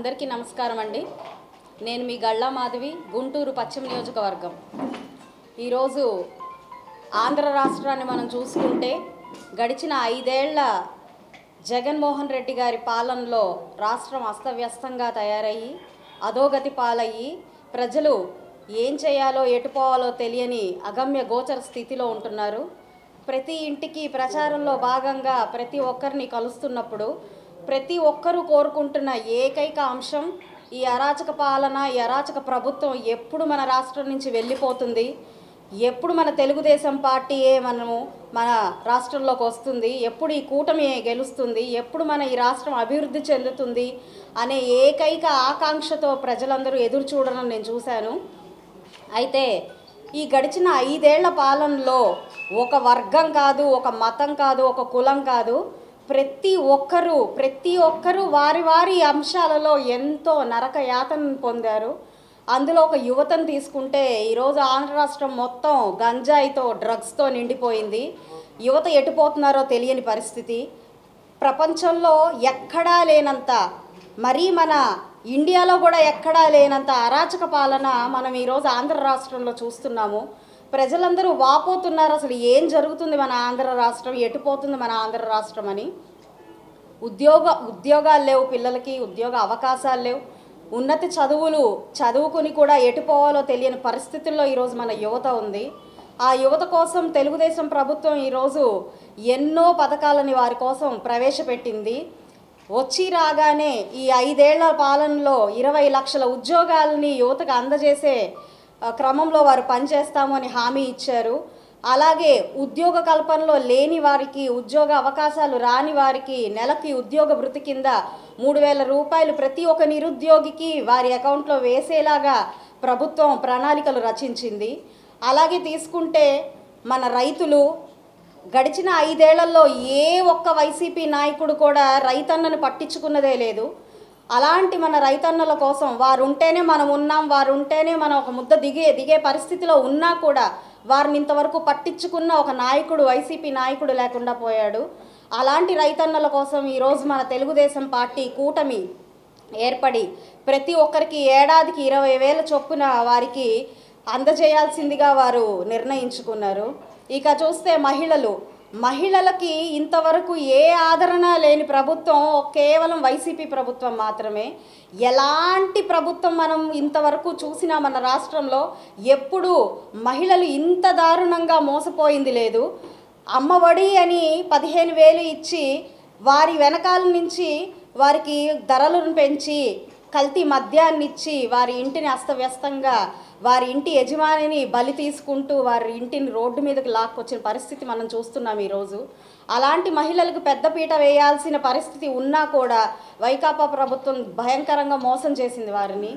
అందరికీ నమస్కారం అండి. నేను మీ గళ్ళ మాధవి, గుంటూరు పశ్చిమ నియోజకవర్గం. ఈరోజు ఆంధ్ర రాష్ట్రాన్ని మనం చూసుకుంటే గడిచిన 5 ఏళ్ల జగన్మోహన్ రెడ్డి గారి పాలనలో రాష్ట్రం అస్తవ్యస్తంగా తయారయ్యి అధోగతి పాలయ్యి ప్రజలు ఏం చేయాలో ఎటుపోవాలో తెలియని అగమ్య గోచర స్థితిలో ఉంటున్నారు. ప్రతి ఇంటికి ప్రచారంలో భాగంగా ప్రతి ఒక్కరిని కలుస్తున్నప్పుడు ప్రతి ఒక్కరూ కోరుకుంటున్న ఏకైక అంశం ఈ అరాచక పాలన, ఈ అరాచక ప్రభుత్వం ఎప్పుడు మన రాష్ట్రం నుంచి వెళ్ళిపోతుంది, ఎప్పుడు మన తెలుగుదేశం పార్టీయే మన రాష్ట్రంలోకి వస్తుంది, ఎప్పుడు ఈ కూటమి గెలుస్తుంది, ఎప్పుడు మన ఈ రాష్ట్రం అభివృద్ధి చెందుతుంది అనే ఏకైక ఆకాంక్షతో ప్రజలందరూ ఎదురు చూడడం నేను చూశాను. అయితే ఈ గడిచిన 5 ఏళ్ల పాలనలో ఒక వర్గం కాదు, ఒక మతం కాదు, ఒక కులం కాదు, ప్రతి ఒక్కరూ వారి వారి అంశాలలో ఎంతో నరక యాతనను పొందారు. అందులో ఒక యువతను తీసుకుంటే ఈరోజు ఆంధ్ర రాష్ట్రం మొత్తం గంజాయితో, డ్రగ్స్తో నిండిపోయింది. యువత ఎటుపోతున్నారో తెలియని పరిస్థితి. ప్రపంచంలో ఎక్కడా లేనంత, మరీ మన ఇండియాలో కూడా ఎక్కడా లేనంత అరాచక పాలన మనం ఈరోజు ఆంధ్ర రాష్ట్రంలో చూస్తున్నాము. ప్రజలందరూ వాపోతున్నారు, అసలు ఏం జరుగుతుంది మన ఆంధ్ర రాష్ట్రం, ఎటుపోతుంది మన ఆంధ్ర రాష్ట్రం అని. ఉద్యోగాలు లేవు, పిల్లలకి ఉద్యోగ అవకాశాలు లేవు, ఉన్నత చదువుకుని కూడా ఎటుపోవాలో తెలియని పరిస్థితుల్లో ఈరోజు మన యువత ఉంది. ఆ యువత కోసం తెలుగుదేశం ప్రభుత్వం ఈరోజు ఎన్నో పథకాలని వారి కోసం ప్రవేశపెట్టింది. వచ్చి రాగానే ఈ 5 ఏళ్ల పాలనలో 20 లక్షల ఉద్యోగాలని యువతకు అందజేసే క్రమంలో వారు పనిచేస్తాము అని హామీ ఇచ్చారు. అలాగే ఉద్యోగ కల్పనలో లేని వారికి, ఉద్యోగ అవకాశాలు రాని వారికి నెలకి ఉద్యోగ భృతి కింద 3,000 రూపాయలు ప్రతి ఒక్క నిరుద్యోగికి వారి అకౌంట్లో వేసేలాగా ప్రభుత్వం ప్రణాళికలు రచించింది. అలాగే తీసుకుంటే మన రైతులు గడిచిన 5 ఏళ్లలో ఏ ఒక్క వైసీపీ నాయకుడు కూడా రైతన్నను పట్టించుకున్నదే లేదు. అలాంటి మన రైతన్నల కోసం వారు ఉంటేనే మనం ఉన్నాం, వారు ఉంటేనే మనం ఒక ముద్ద దిగే పరిస్థితిలో ఉన్నా కూడా వారిని ఇంతవరకు పట్టించుకున్న ఒక నాయకుడు, వైసీపీ నాయకుడు లేకుండా పోయాడు. అలాంటి రైతన్నల కోసం ఈరోజు మన తెలుగుదేశం పార్టీ కూటమి ఏర్పడి ప్రతి ఒక్కరికి ఏడాదికి 20,000 చొప్పున వారికి అందజేయాల్సిందిగా వారు నిర్ణయించుకున్నారు. ఇక చూస్తే మహిళలకి ఇంతవరకు ఏ ఆదరణ లేని ప్రభుత్వం కేవలం వైసీపీ ప్రభుత్వం మాత్రమే. ఎలాంటి ప్రభుత్వం మనం ఇంతవరకు చూసినా మన రాష్ట్రంలో ఎప్పుడు మహిళలు ఇంత దారుణంగా మోసపోయింది లేదు. అమ్మఒడి అని 15,000 ఇచ్చి వారి వెనకాల నుంచి వారికి ధరలను పెంచి కల్తీ మద్యాన్ని ఇచ్చి వారి ఇంటిని అస్తవ్యస్తంగా, వారి ఇంటి యజమానిని బలి తీసుకుంటూ వారి ఇంటిని రోడ్డు మీదకి లాక్కొచ్చిన పరిస్థితి మనం చూస్తున్నాం ఈరోజు. అలాంటి మహిళలకు పెద్దపీట వేయాల్సిన పరిస్థితి ఉన్నా కూడా వైకాపా ప్రభుత్వం భయంకరంగా మోసం చేసింది వారిని.